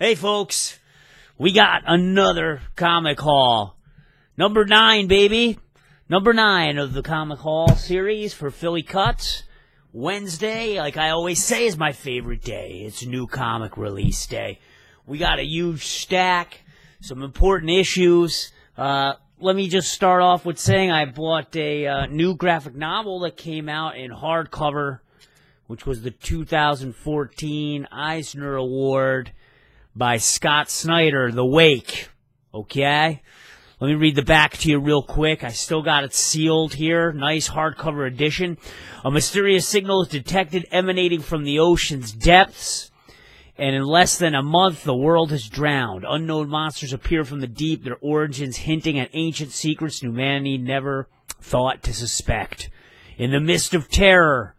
Hey folks, we got another comic haul. Number 9, baby. Number 9 of the comic haul series for Philly Kuts. Wednesday, like I always say, is my favorite day. It's new comic release day. We got a huge stack, some important issues. Let me just start off with saying I bought a new graphic novel that came out in hardcover, which was the 2014 Eisner Award by Scott Snyder, The Wake. Okay? Let me read the back to you real quick. I still got it sealed here. Nice hardcover edition. A mysterious signal is detected emanating from the ocean's depths, and in less than a month, the world has drowned. Unknown monsters appear from the deep, their origins hinting at ancient secrets humanity never thought to suspect. In the midst of terror,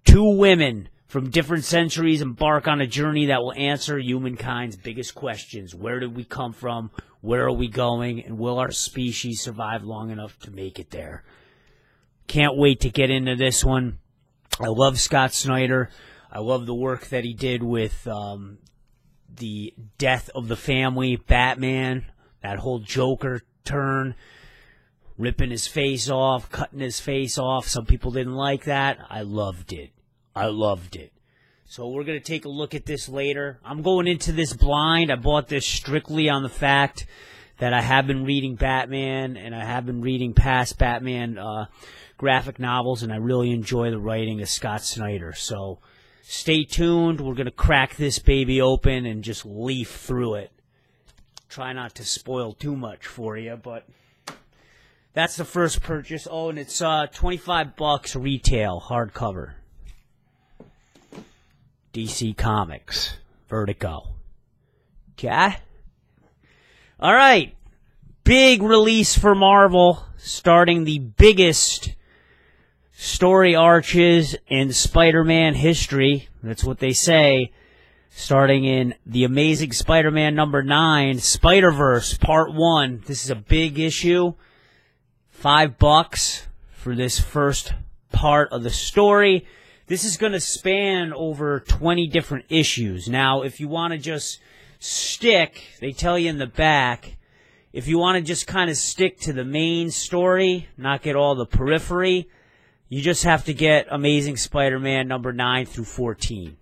2 women from different centuries embark on a journey that will answer humankind's biggest questions. Where did we come from? Where are we going? And will our species survive long enough to make it there? Can't wait to get into this one. I love Scott Snyder. I love the work that he did with the Death of the Family, Batman, that whole Joker turn, ripping his face off, cutting his face off. Some people didn't like that. I loved it. So we're going to take a look at this later. I'm going into this blind. I bought this strictly on the fact that I have been reading Batman, and I have been reading past Batman graphic novels, and I really enjoy the writing of Scott Snyder. So stay tuned. We're going to crack this baby open and just leaf through it. Try not to spoil too much for you, but that's the first purchase. Oh, and it's $25 retail, hardcover. DC Comics, Vertigo. Okay? Alright. Big release for Marvel, starting the biggest story arches in Spider-Man history. That's what they say. Starting in The Amazing Spider-Man number 9, Spider-Verse Part 1. This is a big issue. $5 for this first part of the story. This is going to span over 20 different issues. Now, if you want to just stick, they tell you in the back, if you want to just kind of stick to the main story, not get all the periphery, you just have to get Amazing Spider-Man number 9 through 14.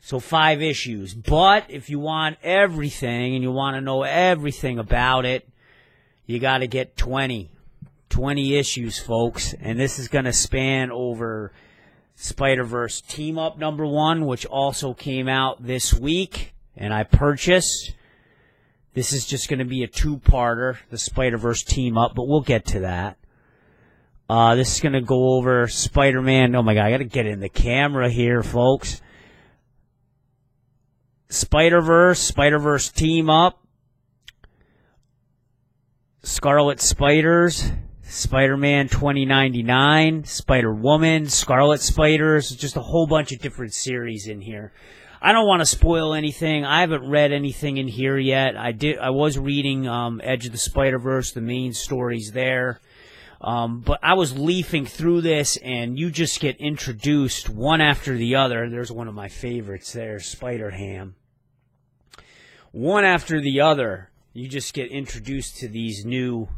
So 5 issues. But if you want everything and you want to know everything about it, you got to get 20. 20 issues, folks. And this is going to span over Spider-Verse Team Up number 1, which also came out this week, and I purchased. This is just going to be a 2-parter, the Spider-Verse Team Up, but we'll get to that. This is going to go over Spider-Man. Oh my God, I got to get in the camera here, folks. Spider-Verse Team Up, Scarlet Spiders, Spider-Man 2099, Spider-Woman, Scarlet Spiders, just a whole bunch of different series in here. I don't want to spoil anything. I haven't read anything in here yet. I was reading Edge of the Spider-Verse, the main stories there. But I was leafing through this, and you just get introduced one after the other. There's one of my favorites there, Spider-Ham. One after the other, you just get introduced to these new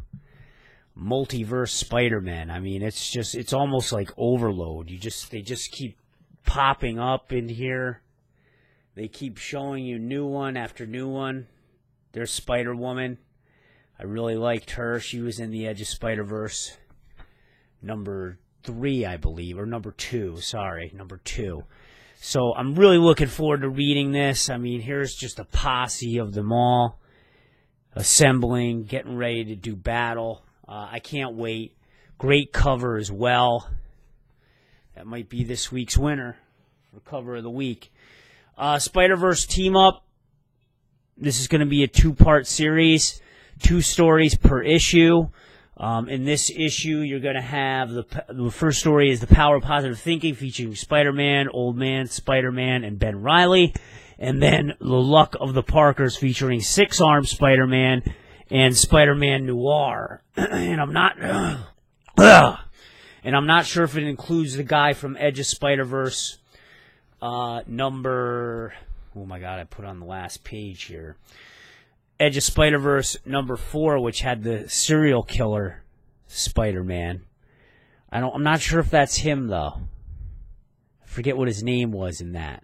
multiverse Spider-Man. I mean, it's almost like overload. They just keep popping up in here. They keep showing you new one after new one. There's Spider-Woman. I really liked her. She was in the Edge of Spider-Verse number 3, I believe, or number 2. Sorry, number 2. So I'm really looking forward to reading this. I mean, here's just a posse of them all assembling, getting ready to do battle. I can't wait. Great cover as well. That might be this week's winner for cover of the week. Spider-Verse Team Up. This is going to be a 2-part series. 2 stories per issue. In this issue, you're going to have the first story is The Power of Positive Thinking, featuring Spider-Man, Old Man, Spider-Man, and Ben Reilly. And then The Luck of the Parkers, featuring Six-Armed Spider-Man and Spider-Man Noir. And I'm not sure if it includes the guy from Edge of Spider-Verse number oh my God, I put on the last page here. Edge of Spider-Verse number 4, which had the serial killer Spider-Man. I'm not sure if that's him, though. I forget what his name was in that.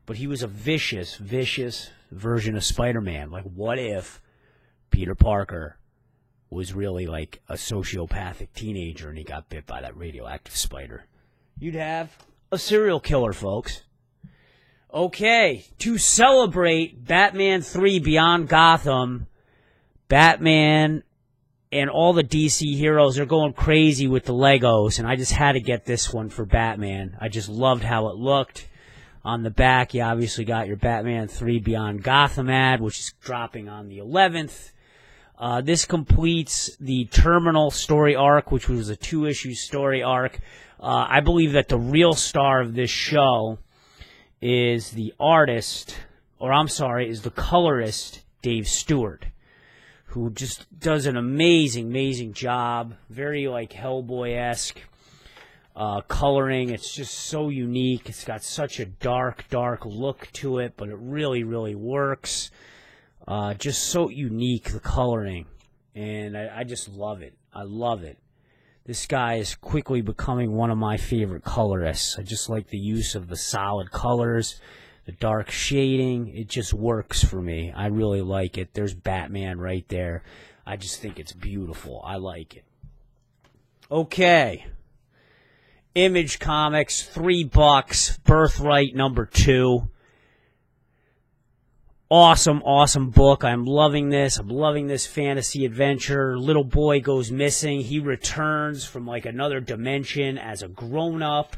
But he was a vicious, vicious version of Spider-Man. Like, what if Peter Parker was really like a sociopathic teenager and he got bit by that radioactive spider? You'd have a serial killer, folks. Okay, to celebrate Batman 3 Beyond Gotham, Batman and all the DC heroes are going crazy with the Legos, and I just had to get this one for Batman. I just loved how it looked. On the back, you obviously got your Batman 3 Beyond Gotham ad, which is dropping on the 11th. This completes the Terminal story arc, which was a 2-issue story arc. I believe that the real star of this show is the colorist, Dave Stewart, who just does an amazing, amazing job. Very, like, Hellboy-esque coloring. It's just so unique. It's got such a dark, dark look to it, but it really, really works. Just so unique, the coloring. And I just love it. I love it. This guy is quickly becoming one of my favorite colorists. I just like the use of the solid colors, the dark shading. It just works for me. I really like it. There's Batman right there. I just think it's beautiful. I like it. Okay. Image Comics, $3. Birthright number 2. Awesome, awesome book. I'm loving this. I'm loving this fantasy adventure. Little boy goes missing. He returns from like another dimension as a grown-up.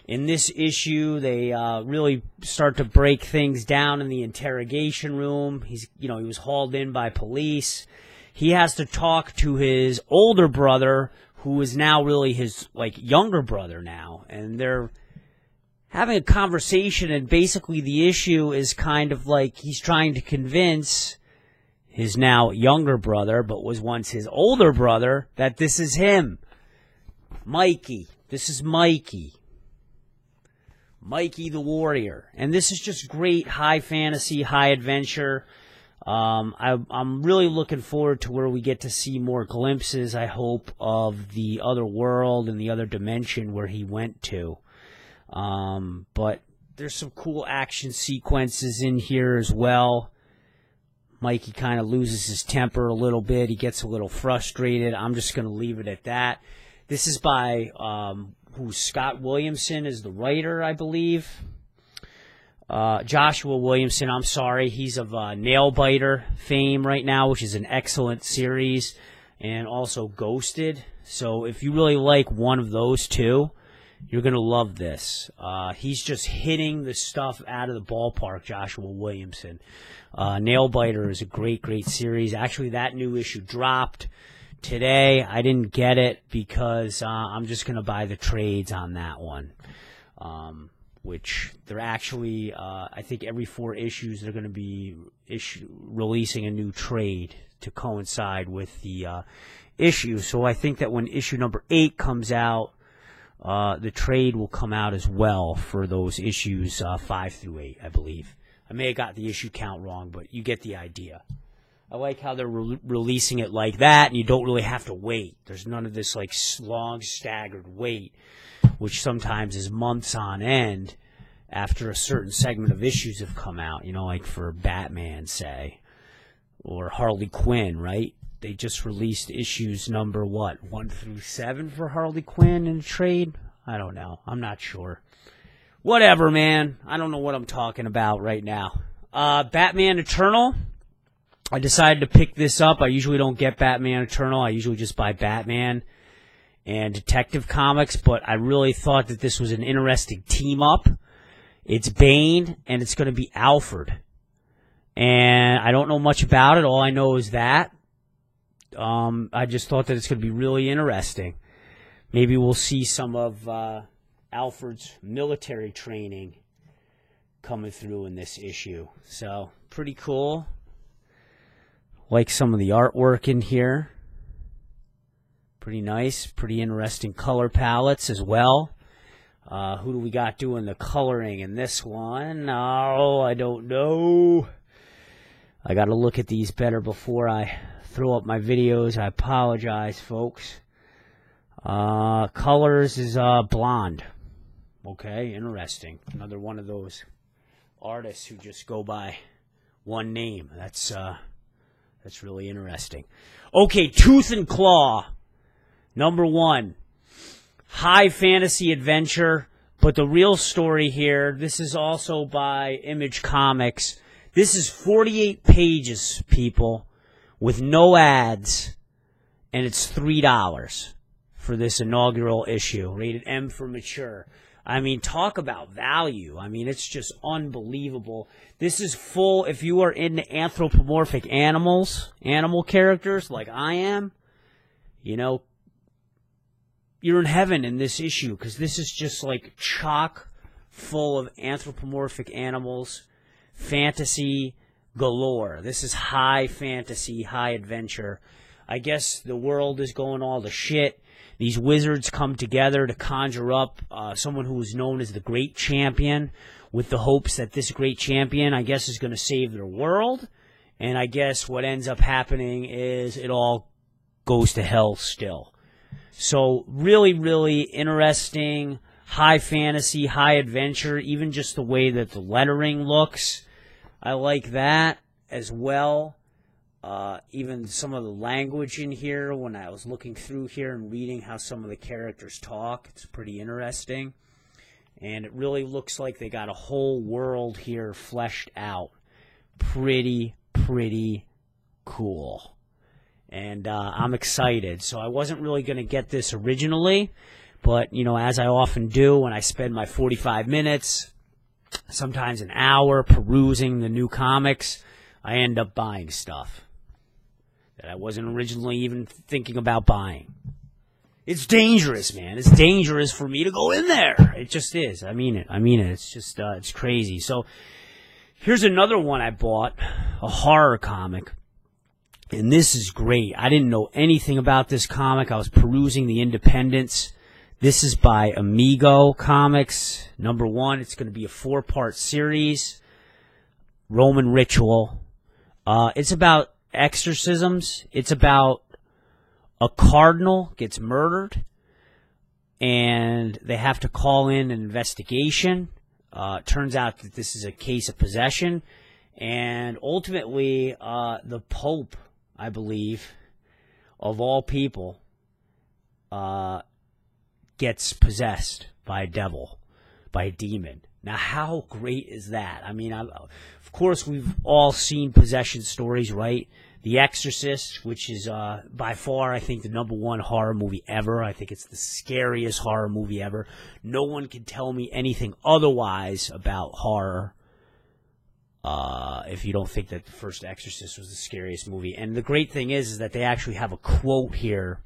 In this issue, they really start to break things down in the interrogation room. He was hauled in by police. He has to talk to his older brother, who is now really his like younger brother now, and they're having a conversation, and basically the issue is kind of like he's trying to convince his now younger brother, but was once his older brother, that this is him. Mikey. This is Mikey. Mikey the Warrior. And this is just great high fantasy, high adventure. I'm really looking forward to where we get to see more glimpses, I hope, of the other world and the other dimension where he went to. But there's some cool action sequences in here as well. Mikey kind of loses his temper a little bit. He gets a little frustrated. I'm just going to leave it at that. This is by, Scott Williamson is the writer, I believe. Joshua Williamson, I'm sorry. He's of Nailbiter fame right now, which is an excellent series, and also Ghosted. So if you really like one of those two, you're going to love this. He's just hitting the stuff out of the ballpark, Joshua Williamson. Nailbiter is a great, great series. Actually, that new issue dropped today. I didn't get it because I'm just going to buy the trades on that one. Which they're actually, I think every 4 issues they're going to be releasing a new trade to coincide with the issue. So I think that when issue number 8 comes out, the trade will come out as well for those issues 5 through 8, I believe. I may have got the issue count wrong, but you get the idea. I like how they're releasing it like that, and you don't really have to wait. There's none of this like long staggered wait, which sometimes is months on end after a certain segment of issues have come out, like for Batman, say, or Harley Quinn, right? They just released issues number, 1 through 7 for Harley Quinn in trade? I don't know. I'm not sure. Whatever, man. I don't know what I'm talking about right now. Batman Eternal. I decided to pick this up. I usually don't get Batman Eternal. I usually just buy Batman and Detective Comics, but I really thought that this was an interesting team-up. It's Bane, and it's going to be Alfred. And I don't know much about it. All I know is that. I just thought that it's going to be really interesting. Maybe we'll see some of Alfred's military training coming through in this issue. So, pretty cool. Like some of the artwork in here. Pretty nice. Pretty interesting color palettes as well. Who do we got doing the coloring in this one? Oh, I don't know. I got to look at these better before I throw up my videos. I apologize, folks. Colors is blonde. Okay, interesting. Another one of those artists who just go by one name. That's really interesting. Okay, Tooth and Claw. Number 1. High fantasy adventure, but the real story here, this is also by Image Comics. This is 48 pages, people, with no ads, and it's $3 for this inaugural issue, rated M for mature. I mean, talk about value. I mean, it's just unbelievable. This is full, if you are into anthropomorphic animals, animal characters like I am, you know, you're in heaven in this issue, because this is just like chock full of anthropomorphic animals, fantasy galore. This is high fantasy, high adventure. I guess the world is going all to shit. These wizards come together to conjure up someone who is known as the Great Champion, with the hopes that this Great Champion, I guess, is going to save their world. And I guess what ends up happening is it all goes to hell still. So really, really interesting, high fantasy, high adventure, even just the way that the lettering looks. I like that as well. Even some of the language in here, when I was looking through here and reading how some of the characters talk, it's pretty interesting. And it really looks like they got a whole world here fleshed out. Pretty cool. And I'm excited. So I wasn't really going to get this originally, but, you know, as I often do when I spend my 45 minutes, sometimes an hour, perusing the new comics, I end up buying stuff that I wasn't originally even thinking about buying. It's dangerous, man. It's dangerous for me to go in there. It just is. I mean it. It's just, it's crazy. So here's another one I bought, a horror comic. And this is great. I didn't know anything about this comic. I was perusing the independents. This is by Amigo Comics. Number 1, it's going to be a 4-part series. Roman Ritual. It's about exorcisms. It's about a cardinal gets murdered, and they have to call in an investigation. Turns out that this is a case of possession, and ultimately the Pope, I believe, of all people, gets possessed by a devil, by a demon. Now, how great is that? I mean, of course, we've all seen possession stories, right? The Exorcist, which is by far, I think, the #1 horror movie ever. I think it's the scariest horror movie ever. No one can tell me anything otherwise about horror if you don't think that the first Exorcist was the scariest movie. And the great thing is that they actually have a quote here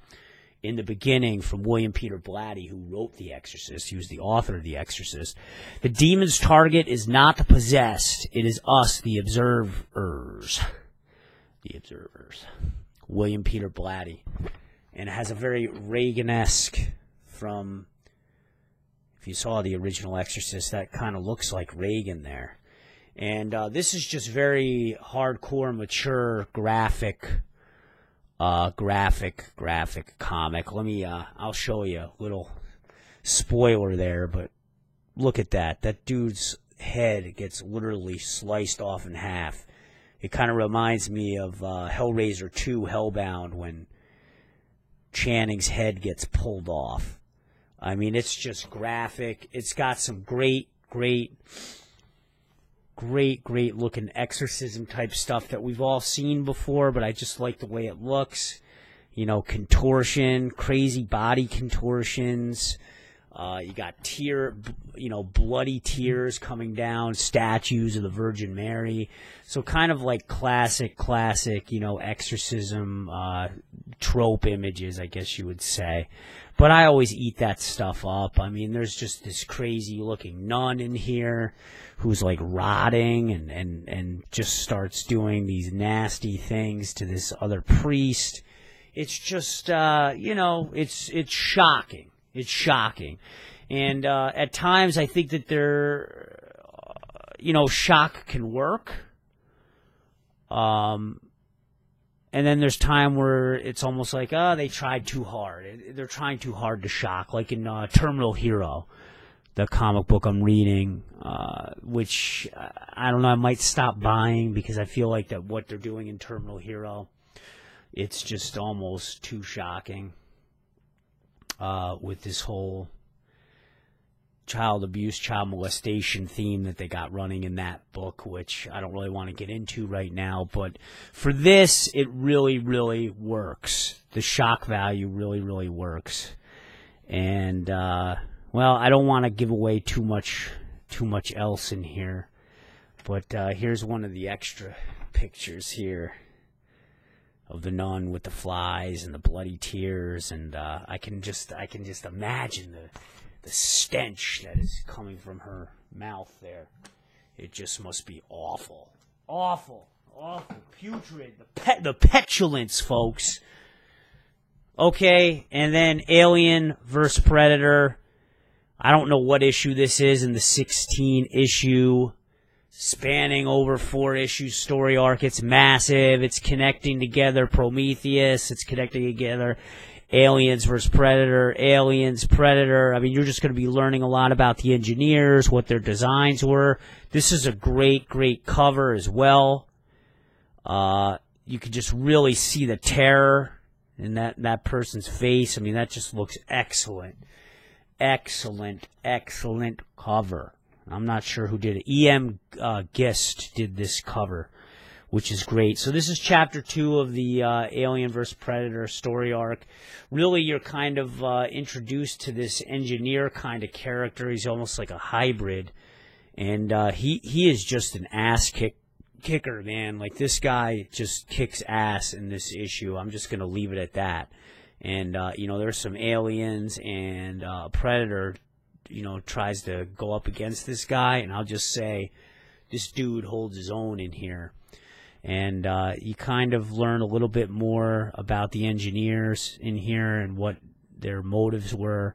in the beginning from William Peter Blatty, who wrote The Exorcist. He was the author of The Exorcist. The demon's target is not the possessed. It is us, the observers. The observers. William Peter Blatty. And it has a very Reagan-esque from, if you saw the original Exorcist, that kind of looks like Reagan there. And this is just very hardcore, mature, graphic comic. Let me, I'll show you a little spoiler there, but look at that. That dude's head gets literally sliced off in half. It kind of reminds me of Hellraiser 2, Hellbound, when Channing's head gets pulled off. I mean, it's just graphic. It's got some great looking exorcism type stuff that we've all seen before, but I just like the way it looks. You know, contortion, crazy body contortions. You got bloody tears coming down, statues of the Virgin Mary. So kind of like classic, exorcism trope images, I guess you would say. But I always eat that stuff up. I mean, there's just this crazy-looking nun in here who's, like, rotting and just starts doing these nasty things to this other priest. It's just, it's shocking. It's shocking. And at times I think that shock can work. And then there's time where it's almost like, they tried too hard. They're trying too hard to shock, like in Terminal Hero, the comic book I'm reading, which, I don't know, I might stop buying because I feel like that what they're doing in Terminal Hero, it's just almost too shocking with this whole child abuse, child molestation theme that they got running in that book, which I don't really want to get into right now. But for this, it really, really works. The shock value really, really works. And, well, I don't want to give away too much else in here. But here's one of the extra pictures here of the nun with the flies and the bloody tears. And I can just imagine the stench that is coming from her mouth there. It just must be awful. Awful. Awful. Putrid. The petulance, folks. Okay, and then Alien vs. Predator. I don't know what issue this is in the 16 issue, spanning over 4 issues story arc. It's massive. It's connecting together Prometheus. It's connecting together Aliens vs. Predator, Aliens, Predator. I mean, you're just going to be learning a lot about the engineers, what their designs were. This is a great, great cover as well. You can just really see the terror in that person's face. I mean, that just looks excellent. Excellent, excellent cover. I'm not sure who did it. E.M. Gist did this cover, which is great. So this is Chapter 2 of the Alien vs. Predator story arc. Really, you're kind of introduced to this engineer kind of character. He's almost like a hybrid. And he is just an ass kicker, man. Like, this guy just kicks ass in this issue. I'm just going to leave it at that. And, there's some aliens, and Predator, tries to go up against this guy. And I'll just say, this dude holds his own in here. And you kind of learn a little bit more about the engineers in here and what their motives were.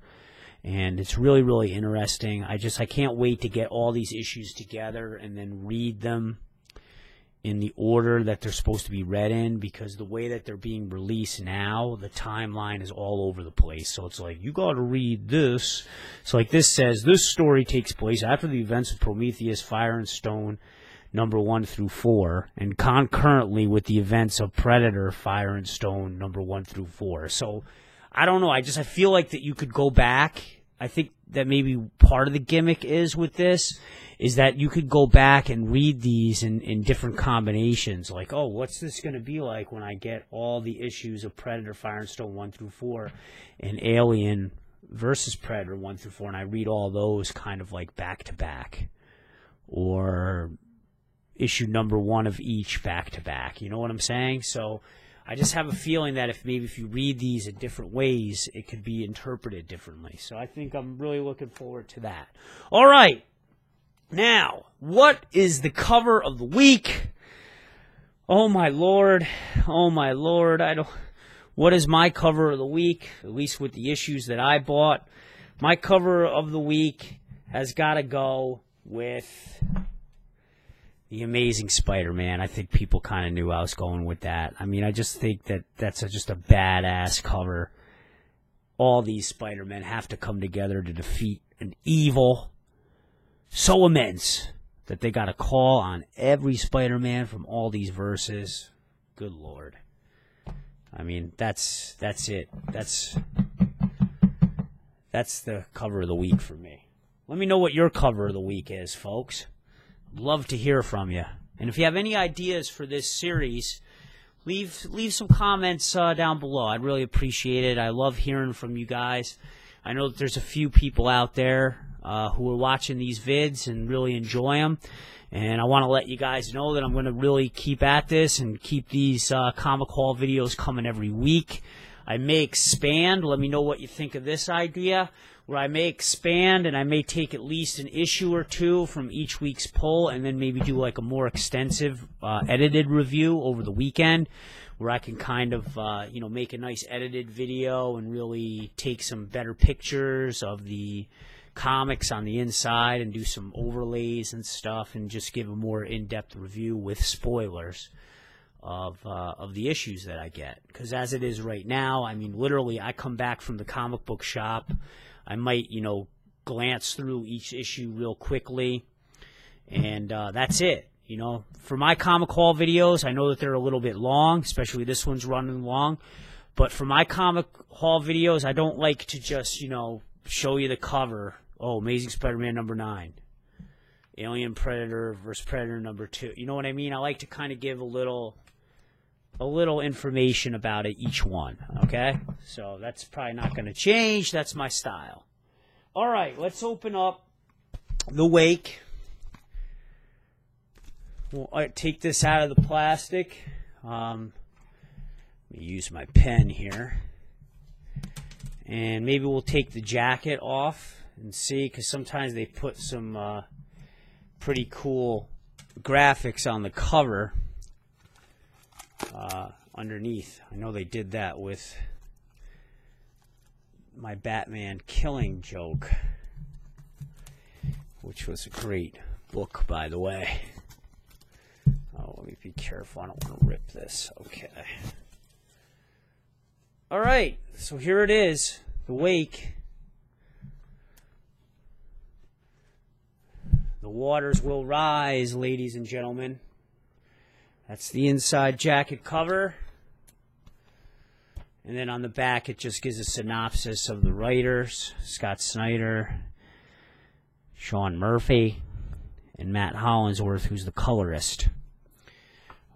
And it's really, really interesting. I can't wait to get all these issues together and then read them in the order that they're supposed to be read in, because the way that they're being released now, the timeline is all over the place. So it's like, you got to read this. So like this says, this story takes place after the events of Prometheus, Fire and Stone, number 1 through 4, and concurrently with the events of Predator, Fire and Stone, number 1 through 4. So, I don't know, I feel like that you could go back. I think that maybe part of the gimmick is with this, is that you could go back and read these in different combinations. Like, oh, what's this going to be like when I get all the issues of Predator, Fire and Stone 1 through 4, and Alien versus Predator 1 through 4, and I read all those kind of like back to back. Or issue number 1 of each back to back. You know what I'm saying? So I just have a feeling that if you read these in different ways, it could be interpreted differently. So I think I'm really looking forward to that. All right. Now, what is the cover of the week? Oh my Lord. Oh my Lord. What is my cover of the week? At least with the issues that I bought. My cover of the week has got to go with The Amazing Spider-Man. I think people kind of knew I was going with that. I mean, I just think that that's just a badass cover. All these Spider-Men have to come together to defeat an evil so immense that they got to call on every Spider-Man from all these verses. Good Lord. I mean, that's it. That's the cover of the week for me. Let me know what your cover of the week is, folks. Love to hear from you. And if you have any ideas for this series, leave some comments down below. I'd really appreciate it. I love hearing from you guys. I know that there's a few people out there who are watching these vids and really enjoy them. And I want to let you guys know that I'm going to really keep at this and keep these comic haul videos coming every week. I may expand. Let me know what you think of this idea, where I may expand and I may take at least an issue or 2 from each week's pull and then maybe do like a more extensive edited review over the weekend, where I can kind of, make a nice edited video and really take some better pictures of the comics on the inside and do some overlays and stuff and just give a more in-depth review with spoilers of the issues that I get. Because as it is right now, I mean, literally, I come back from the comic book shop. I might, glance through each issue real quickly, and that's it. For my comic haul videos, I know that they're a little bit long, especially this one's running long. But for my comic haul videos, I don't like to just, show you the cover. Oh, Amazing Spider-Man number 9. Alien Predator vs. Predator number 2. You know what I mean? I like to kind of give a little information about it, each one, okay? So that's probably not going to change. That's my style. All right, let's open up the Wake. We'll take this out of the plastic. Let me use my pen here. And maybe we'll take the jacket off and see, because sometimes they put some pretty cool graphics on the cover underneath. I know they did that with my Batman Killing Joke, which was a great book, by the way. Oh, let me be careful. I don't want to rip this. Okay. All right. So here it is, the Wake. The waters will rise, ladies and gentlemen. That's the inside jacket cover. And then on the back, it just gives a synopsis of the writers, Scott Snyder, Sean Murphy, and Matt Hollingsworth, who's the colorist.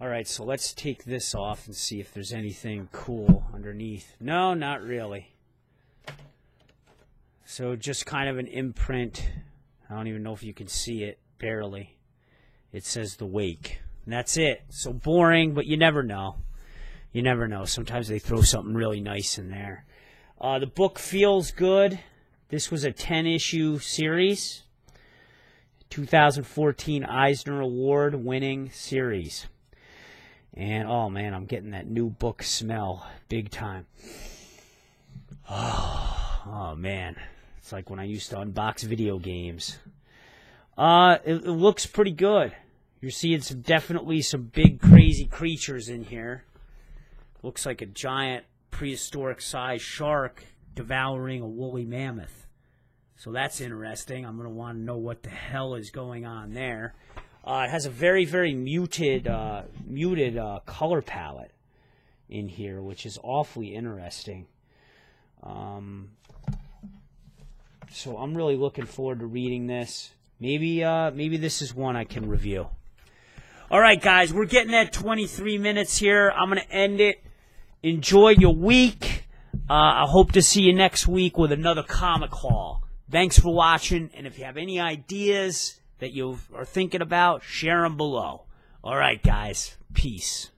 All right, so let's take this off and see if there's anything cool underneath. No, not really. So just kind of an imprint. I don't even know if you can see it, barely. It says The Wake. And that's it. So boring, but you never know. You never know. Sometimes they throw something really nice in there. The book feels good. This was a 10-issue series. 2014 Eisner Award winning series. And, oh, man, I'm getting that new book smell big time. Oh, man. It's like when I used to unbox video games. It looks pretty good. You're seeing definitely some big, crazy creatures in here. Looks like a giant prehistoric-sized shark devouring a woolly mammoth. So that's interesting. I'm going to want to know what the hell is going on there. It has a very, very muted color palette in here, which is awfully interesting. So I'm really looking forward to reading this. Maybe this is one I can review. All right, guys, we're getting at 23 minutes here. I'm going to end it. Enjoy your week. I hope to see you next week with another comic haul. Thanks for watching, and if you have any ideas that you are thinking about, share them below. All right, guys. Peace.